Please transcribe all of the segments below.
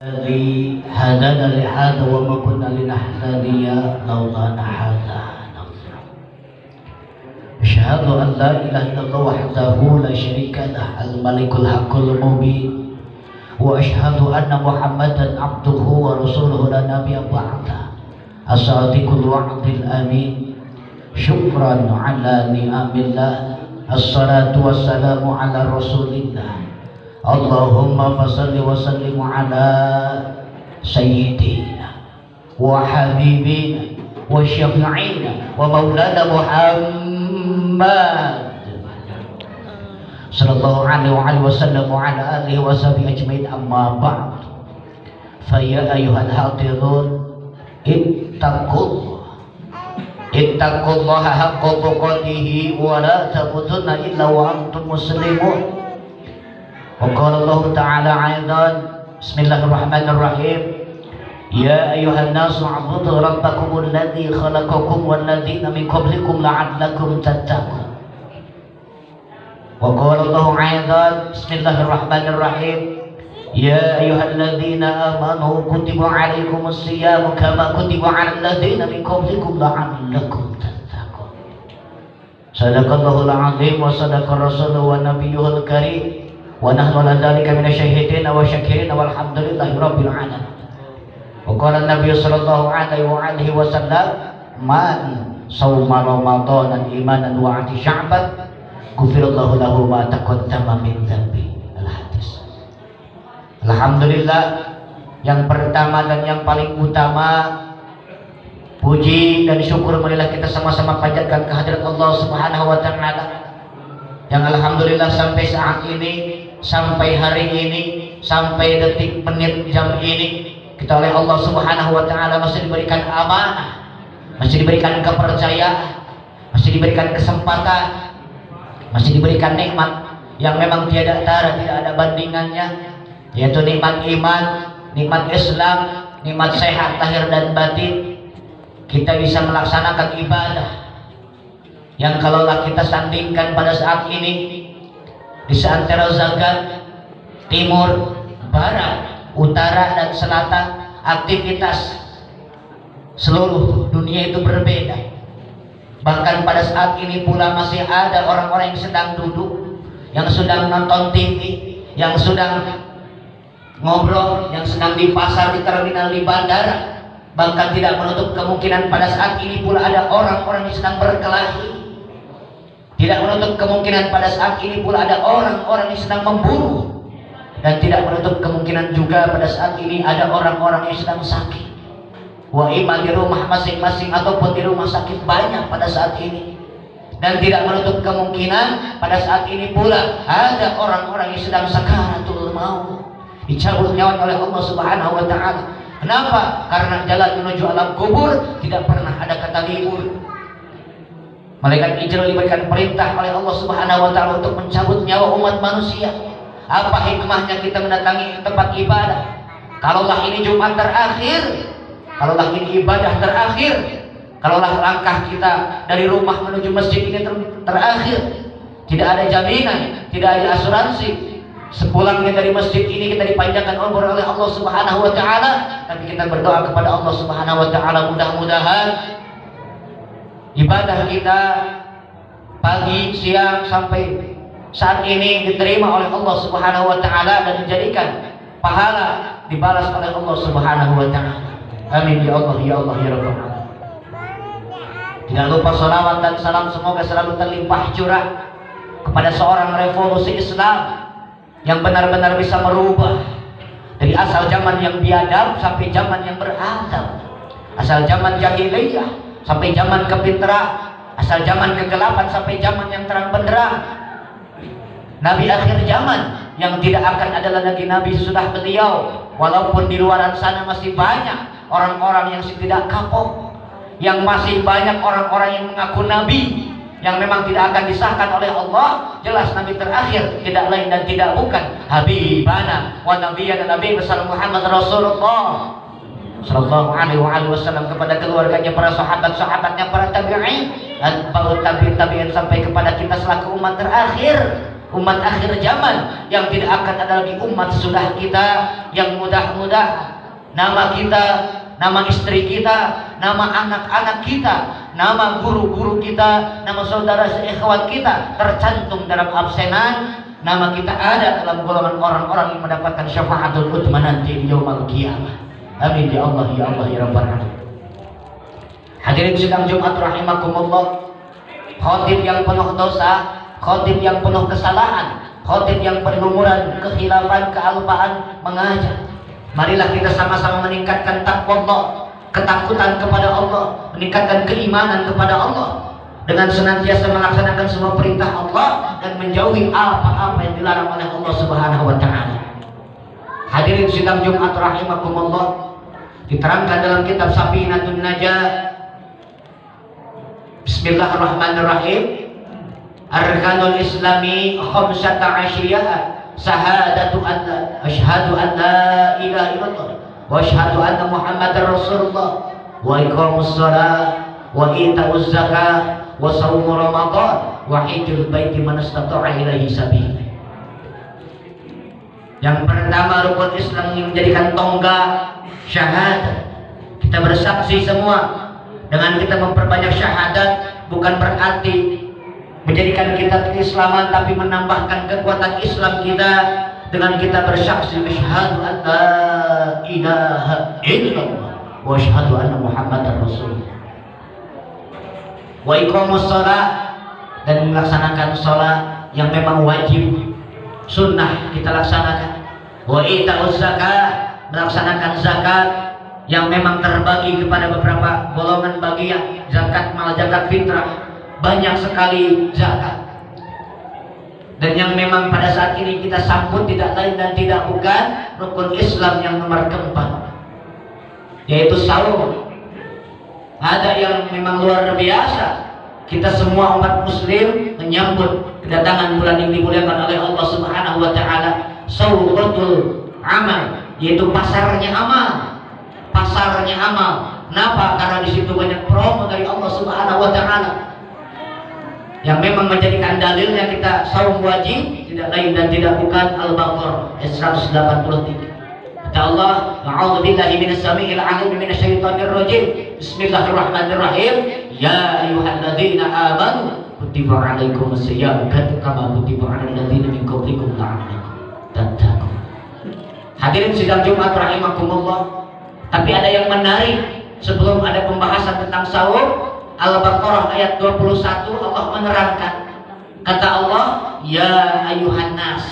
الذي هدانا لهذا وما كنا لنهتدي لولا أن هدانا. أشهد أن لا إله إلا الله وحده لا شريك له الملك الحق المبين وأشهد أن محمدا عبده ورسوله لا نبي بعده الصادق الوعد الأمين. شكرا على نعم الله الصلاة والسلام على رسول الله. Allahumma fasalli wa sallim ala sayyidina wa habibina wa syafi'ina wa maulana Muhammad sallallahu alaihi wa sallam wa ala alihi wa sahbihi ajmain, amma ba'd. Fa ya ayyuhal hadirun ittaqullaha haqqa tuqatih wa la tamutunna illa wa antum muslimun. وقال الله تعالى أيضا بسم الله الرحمن الرحيم يا أيها الناس اعبدوا ربكم الذي خلقكم والذين من قبلكم لعلكم تتقون. وقال الله أيضا بسم الله الرحمن الرحيم يا أيها الذين آمنوا كتب عليكم الصيام كما كتب على الذين من قبلكم لعلكم تتقون. صدق الله العظيم وصدق الرسول ونبيه الكريم wa nahnu ala dzalika minasyahidin wa syakirin walhamdulillahi rabbil alamin. Wa qala an-nabiy sallallahu alaihi wasallam man shauma ramadanan imanan wa ihtisaban ghufirallahu lahu ma taqaddama min dzambi. Al-hadis. Alhamdulillah, yang pertama dan yang paling utama, puji dan syukur marilah kita sama-sama panjatkan kehadirat Allah Subhanahu wa taala yang alhamdulillah sampai saat ini, sampai hari ini, sampai detik menit jam ini, kita oleh Allah Subhanahu wa taala masih diberikan amanah, masih diberikan kepercayaan, masih diberikan kesempatan, masih diberikan nikmat yang memang tiada tara, tidak ada bandingannya, yaitu nikmat iman, nikmat Islam, nikmat sehat lahir dan batin. Kita bisa melaksanakan ibadah yang kalaulah kita sandingkan pada saat ini di seantero zakat, timur, barat, utara dan selatan, aktivitas seluruh dunia itu berbeda. Bahkan pada saat ini pula masih ada orang-orang yang sedang duduk, yang sedang nonton TV, yang sedang ngobrol, yang sedang di pasar, di terminal, di bandara. Bahkan tidak menutup kemungkinan pada saat ini pula ada orang-orang yang sedang berkelahi. Tidak menutup kemungkinan pada saat ini pula ada orang-orang yang sedang memburu. Dan tidak menutup kemungkinan juga pada saat ini ada orang-orang yang sedang sakit. Wa imma di rumah masing-masing ataupun di rumah sakit banyak pada saat ini. Dan tidak menutup kemungkinan pada saat ini pula ada orang-orang yang sedang sakaratul maut, dicabut nyawanya oleh Allah Subhanahu wa taala. Kenapa? Karena jalan menuju alam kubur tidak pernah ada kata libur. Malaikat Jibril diberikan perintah oleh Allah Subhanahu wa taala untuk mencabut nyawa umat manusia. Apa hikmahnya kita mendatangi tempat ibadah? Kalaulah ini Jumat terakhir, kalaulah ini ibadah terakhir, kalaulah langkah kita dari rumah menuju masjid ini terakhir, tidak ada jaminan, tidak ada asuransi. Sepulangnya dari masjid ini kita dipanjangkan umur oleh Allah Subhanahu wa taala, tapi kita berdoa kepada Allah Subhanahu wa taala mudah-mudahan ibadah kita pagi, siang sampai saat ini diterima oleh Allah Subhanahu wa taala dan dijadikan pahala dibalas oleh Allah Subhanahu wa taala. Amin ya Allah ya Allah ya Rabbal alamin. Tidak lupa salawat dan salam semoga selalu terlimpah curah kepada seorang revolusi Islam yang benar-benar bisa merubah dari asal zaman yang biadab sampai zaman yang beradab, asal zaman jahiliyah sampai zaman kepintaran, asal zaman kegelapan sampai zaman yang terang benderang. Nabi akhir zaman yang tidak akan adalah lagi nabi sesudah beliau, walaupun di luaran sana masih banyak orang-orang yang tidak kapok, yang masih banyak orang-orang yang mengaku nabi yang memang tidak akan disahkan oleh Allah. Jelas nabi terakhir tidak lain dan tidak bukan habibana wa nabiyyana nabi besar Muhammad Rasulullah sallallahu alaihi wasallam, kepada keluarganya, para sahabat-sahabatnya, para tabi'in dan para tabi'in sampai kepada kita selaku umat terakhir. umat akhir zaman yang tidak akan ada lagi umat sesudah kita, yang mudah-mudahan nama kita, nama istri kita, nama anak-anak kita, nama guru-guru kita, nama saudara seikhwan kita tercantum dalam absenan. Nama kita ada dalam golongan orang-orang yang mendapatkan syafaatul utsma nanti di yaumul qiyamah. Amin ya Allah ya Allah ya rabbal alamin. Hadirin sidang Jumat rahimakumullah. Khatib yang penuh dosa, khatib yang penuh kesalahan, khatib yang berlumuran kekhilafan, kealpaan mengajar. Marilah kita sama-sama meningkatkan takwa Allah, ketakutan kepada Allah, meningkatkan keimanan kepada Allah dengan senantiasa melaksanakan semua perintah Allah dan menjauhi apa-apa yang dilarang oleh Allah Subhanahu wa taala. Hadirin sidang Jumat rahimakumullah, diterangkan dalam kitab Safinatun Najah. Bismillahirrahmanirrahim. Arkanul Islami khamsata asyiyah. Syahadatu anna asyhadu an la ilaha illallah wa asyhadu anna Muhammadar Rasulullah wa iqamus shalah wa ita'uz zakah wa shaum Ramadan wa hajjul baiti man istata'a ilaihi sabila. Yang pertama rukun Islam yang menjadikan tonggak syahadat. Kita bersaksi semua. Dengan kita memperbanyak syahadat bukan berarti menjadikan kita keislaman, tapi menambahkan kekuatan Islam kita dengan kita bersaksi asyhadu an la ilaha illallah wa asyhadu anna Muhammadar Rasulullah. Wa iqamus shalah, dan melaksanakan salat yang memang wajib, sunnah kita laksanakan. Wa ita'uz zakah, melaksanakan zakat yang memang terbagi kepada beberapa golongan bagian, zakat mal, zakat fitrah, banyak sekali zakat. Dan yang memang pada saat ini kita sambut tidak lain dan tidak bukan rukun Islam yang nomor keempat, yaitu saum. Ada yang memang luar biasa. Kita semua umat muslim menyambut kedatangan bulan yang dimuliakan oleh Allah Subhanahu wa taala, sauqatul amal, yaitu pasarnya amal. Pasarnya amal. Kenapa? Karena di situ banyak promo dari Allah Subhanahu wa taala. Yang memang menjadikan dalilnya kita saum wajib tidak lain dan tidak bukan Al-Baqarah ayat 183. Kata Allah, "A'udzubillahi minasyaitonir rajim minasyaitonir rajim. Bismillahirrahmanirrahim. Ya ayyuhalladzina amanu kutiba 'alaikumusiyam kama kutiba 'alal ladzina min qablikum la'allakum tattaqun." Hadirin sidang Jumat rahimakumullah. Tapi ada yang menarik sebelum ada pembahasan tentang saum. Al-Baqarah ayat 21 Allah menerangkan. Kata Allah, ya ayuhan nas,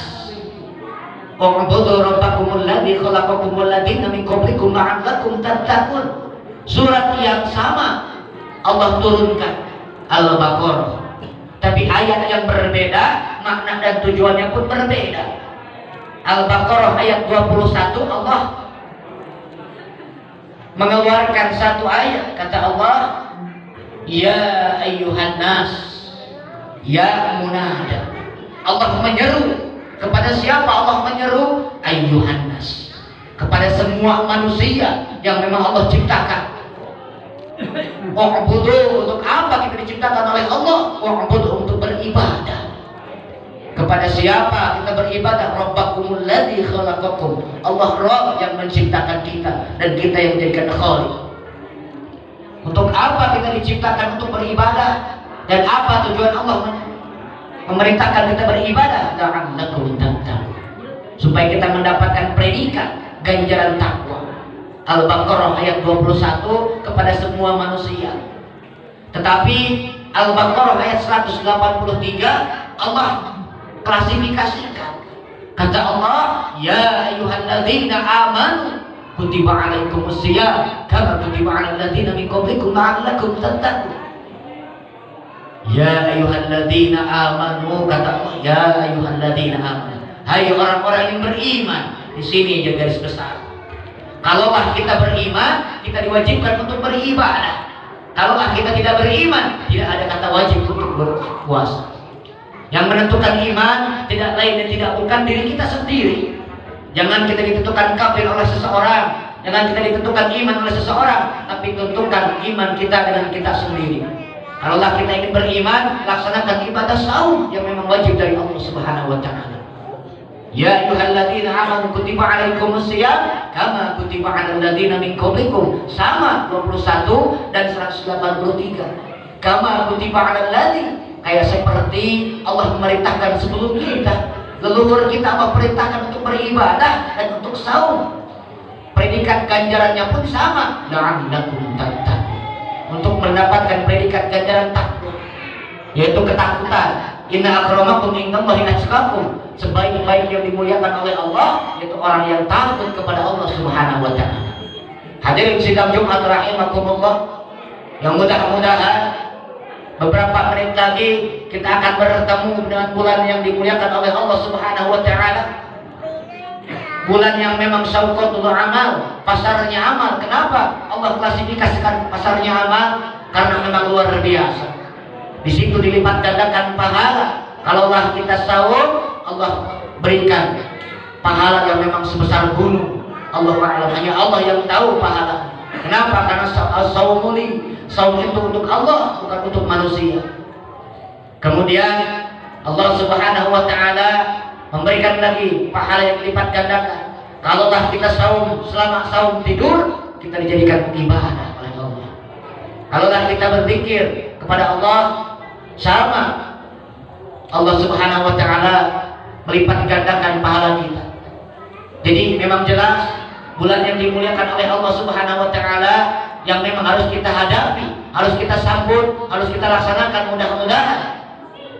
u'budu rabbakumul ladzi khalaqakumul ladzina min qablikum la'allakum tattaqun. Surat yang sama Allah turunkan, Al-Baqarah. Tapi ayat yang berbeda, makna dan tujuannya pun berbeda. Al-Baqarah ayat 21 Allah mengeluarkan satu ayat, kata Allah, ya ayyuhan nas, ya munada. Allah menyeru kepada siapa? Allah menyeru ayyuhan nas, kepada semua manusia yang memang Allah ciptakan. Wa'budu, untuk apa kita diciptakan oleh Allah? Wa'budu, untuk beribadah. Kepada siapa kita beribadah? Rabbakumul ladzi khalaqakum. Allah Rabb yang menciptakan kita dan kita yang menjadikan khaliq. Untuk apa kita diciptakan? Untuk beribadah. Dan apa tujuan Allah memerintahkan kita beribadah? La'allakum tattaqun, supaya kita mendapatkan predikat ganjaran takwa. Al-Baqarah ayat 21 kepada semua manusia. Tetapi Al-Baqarah ayat 183 Allah klasifikasikan. Kata Allah, ya ayyuhalladzina amanu kutiba alaikumusiyam kama kutiba alal ladzina min qablikum la'allakum tattaqun. Ya ayyuhalladzina amanu, kata Allah, ya ayyuhalladzina amanu, hai orang-orang yang beriman. Di sini aja garis besar. Kalaulah kita beriman, kita diwajibkan untuk beribadah. Kalaulah kita tidak beriman, tidak ada kata wajib untuk berpuasa. Yang menentukan iman tidak lain dan tidak bukan diri kita sendiri. Jangan kita ditentukan kafir oleh seseorang, jangan kita ditentukan iman oleh seseorang, tapi tentukan iman kita dengan kita sendiri. Kalaulah kita ingin beriman, laksanakan ibadah saum yang memang wajib dari Allah Subhanahu wa taala. Ya ayyuhalladzina amanu kutiba alaikumus shiyam kama kutiba alal ladzina min qablikum. Sama 21 dan 183. Kama kutiba alal ladzina, kayak seperti Allah memerintahkan sebelum kita, leluhur kita Allah perintahkan untuk beribadah dan untuk saum. Predikat ganjarannya pun sama, la'allakum tattaqun. Untuk mendapatkan predikat ganjaran takwa, yaitu ketakutan. Inna akramakum indallahi atqakum. Sebaik-baik yang dimuliakan oleh Allah yaitu orang yang takut kepada Allah Subhanahu wa taala. Hadirin sidang Jumat rahimakumullah, yang mudah-mudahan beberapa menit lagi kita akan bertemu dengan bulan yang dimuliakan oleh Allah Subhanahu wa taala. Bulan yang memang syauqatul amal, pasarnya amal. Kenapa Allah klasifikasikan pasarnya amal? Karena memang luar biasa. Di situ dilipat gandakan pahala. Kalaulah kita saum, Allah berikan pahala yang memang sebesar gunung. Allah a'lam, hanya Allah yang tahu pahala. Kenapa? Karena saum itu untuk Allah, bukan untuk manusia. Kemudian Allah Subhanahu wa taala memberikan lagi pahala yang dilipat gandakan. Kalaulah kita saum, selama saum tidur, kita dijadikan ibadah oleh Allah. Kalaulah kita berzikir kepada Allah, sama Allah Subhanahu wa taala melipat gandakan pahala kita. Jadi memang jelas bulan yang dimuliakan oleh Allah Subhanahu wa taala yang memang harus kita hadapi, harus kita sambut, harus kita laksanakan. Mudah-mudahan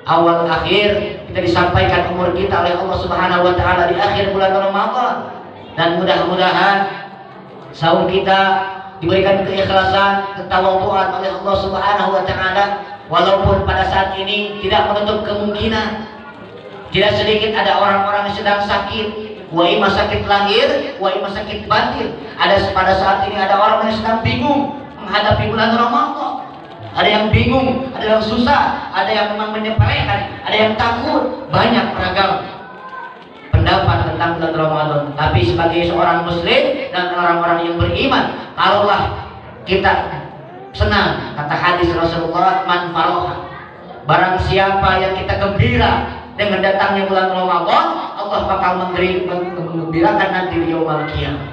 awal akhir kita disampaikan umur kita oleh Allah Subhanahu wa taala di akhir bulan Ramadan, dan mudah-mudahan saum kita diberikan keikhlasan, ketawaduan oleh Allah Subhanahu wa taala. Walaupun pada saat ini tidak menutup kemungkinan tidak sedikit ada orang-orang yang sedang sakit, wa imma sakit lahir, wa imma sakit batin. Ada pada saat ini ada orang yang sedang bingung menghadapi bulan Ramadan. Ada yang bingung, ada yang susah, ada yang memang menyepelekan, ada yang takut. Banyak beragam pendapat tentang bulan Ramadan. Tapi sebagai seorang muslim dan orang-orang yang beriman, kalaulah kita senang, kata hadis Rasulullah, man faroha, barang siapa yang kita gembira dengan datangnya bulan Ramadan, Allah bakal menggembirakan nanti di yaumul qiyamah.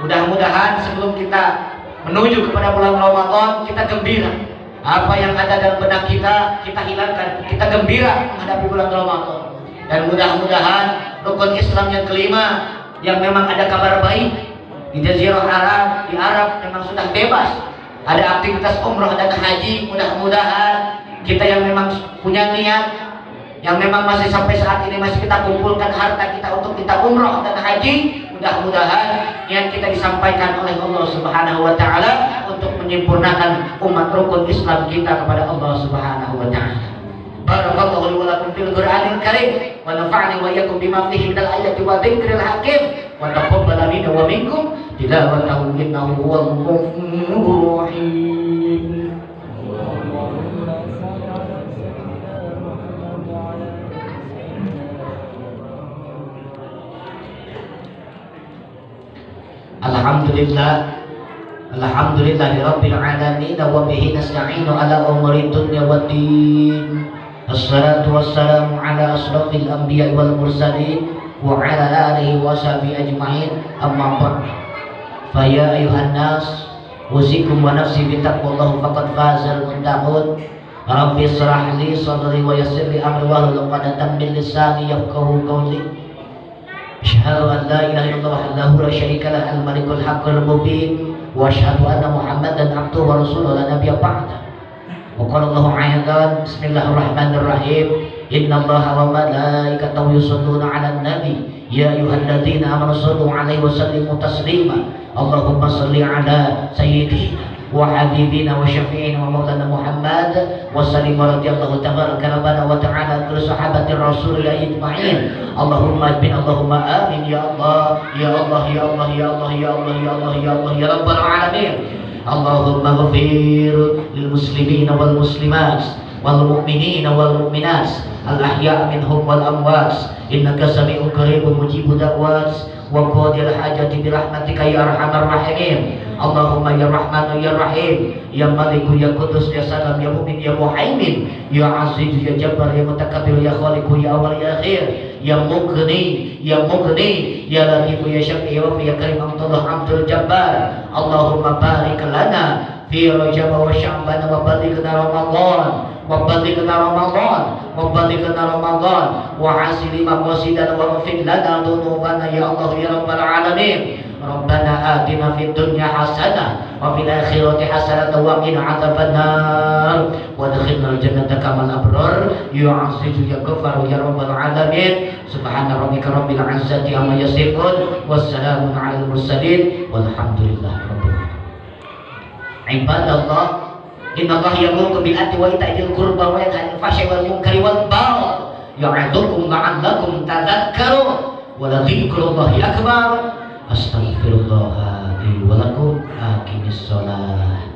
Mudah-mudahan sebelum kita menuju kepada bulan Ramadan, kita gembira. Apa yang ada dalam benak kita, kita hilangkan. Kita gembira menghadapi bulan Ramadan. Dan mudah-mudahan rukun Islam yang kelima, yang memang ada kabar baik di Jazirah Arab, di Arab memang sudah bebas. Ada aktivitas umroh dan haji. Mudah-mudahan kita yang memang punya niat, yang memang masih sampai saat ini masih kita kumpulkan harta kita untuk kita umroh dan haji, mudah-mudahan niat kita disampaikan oleh Allah Subhanahu wa taala untuk menyempurnakan umat rukun Islam kita kepada Allah Subhanahu wa taala. Barakallahu li wa lakum fil Qur'anil Karim wa nafa'ani wa iyyakum bima fihi minal ayati wa dzikril hakim wa taqabbal minna wa minkum tilawatahu innahu huwal ghafurur rahim. Alhamdulillahi rabbil alamin wa bihi nasta'inu ala umuri dunya waddin. Assalatu wassalamu ala asrafil anbiya'i wal mursalin wa ala alihi wa sahbihi ajma'in. Amma ba'd. Fa ya ayuhan nas, usikum wa nafsi bi taqwallahi faqad fazal muttaqun. Rabbi shrah li sadri wa yassir li amri wahlul 'uqdatam min lisani yafqahu qawli. Asyhadu an la ilaha illallah wahdahu la syarika lah al-malikul haqqul mubin wa asyhadu anna Muhammadan abduhu wa rasuluhu la nabiyya ba'da. Wa qala Allahu 'azza bismillahirrahmanirrahim. Innallaha wa malaikatahu yusholluna 'alan nabi ya ayyuhalladzina amanu shallu 'alaihi wa sallimu taslima. Allahumma shalli 'ala sayyidina wa habibina wa syafi'ina wa maulana Muhammad wa sallim wa radiyallahu tabaraka rabbana wa ta'ala kullu sahabati rasulillah ajma'in. Allahumma amin ya Allah ya Allah ya Allah ya Allah ya Allah ya Allah ya Allah ya rabbal alamin. Allahumma ghafir lil muslimina wal muslimat wal mu'minina wal mu'minat al ahya' minhum wal amwat innaka sami'un qaribun mujibud da'wat. wa qadil hajati bi rahmatika ya arhamar rahimin. Allahumma ya Rahman ya Rahim, ya Malik ya Qudus ya Salam ya Mu'min ya Muhaimin, ya Aziz ya Jabbar ya Mutakabbir ya Khaliq ya Awwal ya Akhir, ya Mughni ya Latif ya Syafi ya Wafi ya Karim Abdul Jabbar. Allahumma barik lana fi Rajab wa Sya'ban wa balighna Ramadan wa balighna Ramadan wa hasili maqasidana wa ghfir lana dhunubana ya Allah ya Rabbal alamin. Rabbana atina fid dunya hasanah wa fil akhirati hasanah wa qina adzabannar wa adkhilnal jannata kamal abrar ya azizu ya ghafar ya Rabbal alamin. Subhana rabbika rabbil izzati amma yasifun wassalamun alal mursalin walhamdulillahi rabbil alamin. Ibadallah, innallaha ya'muru bil adli wa itaa'il qurba wa yanha 'anil fahsya'i wal munkari wal baghi ya'idzukum la'allakum tadhakkarun wa la dzikrullahi akbar. Astaghfirullah li wa lakum. Aqimis shalah.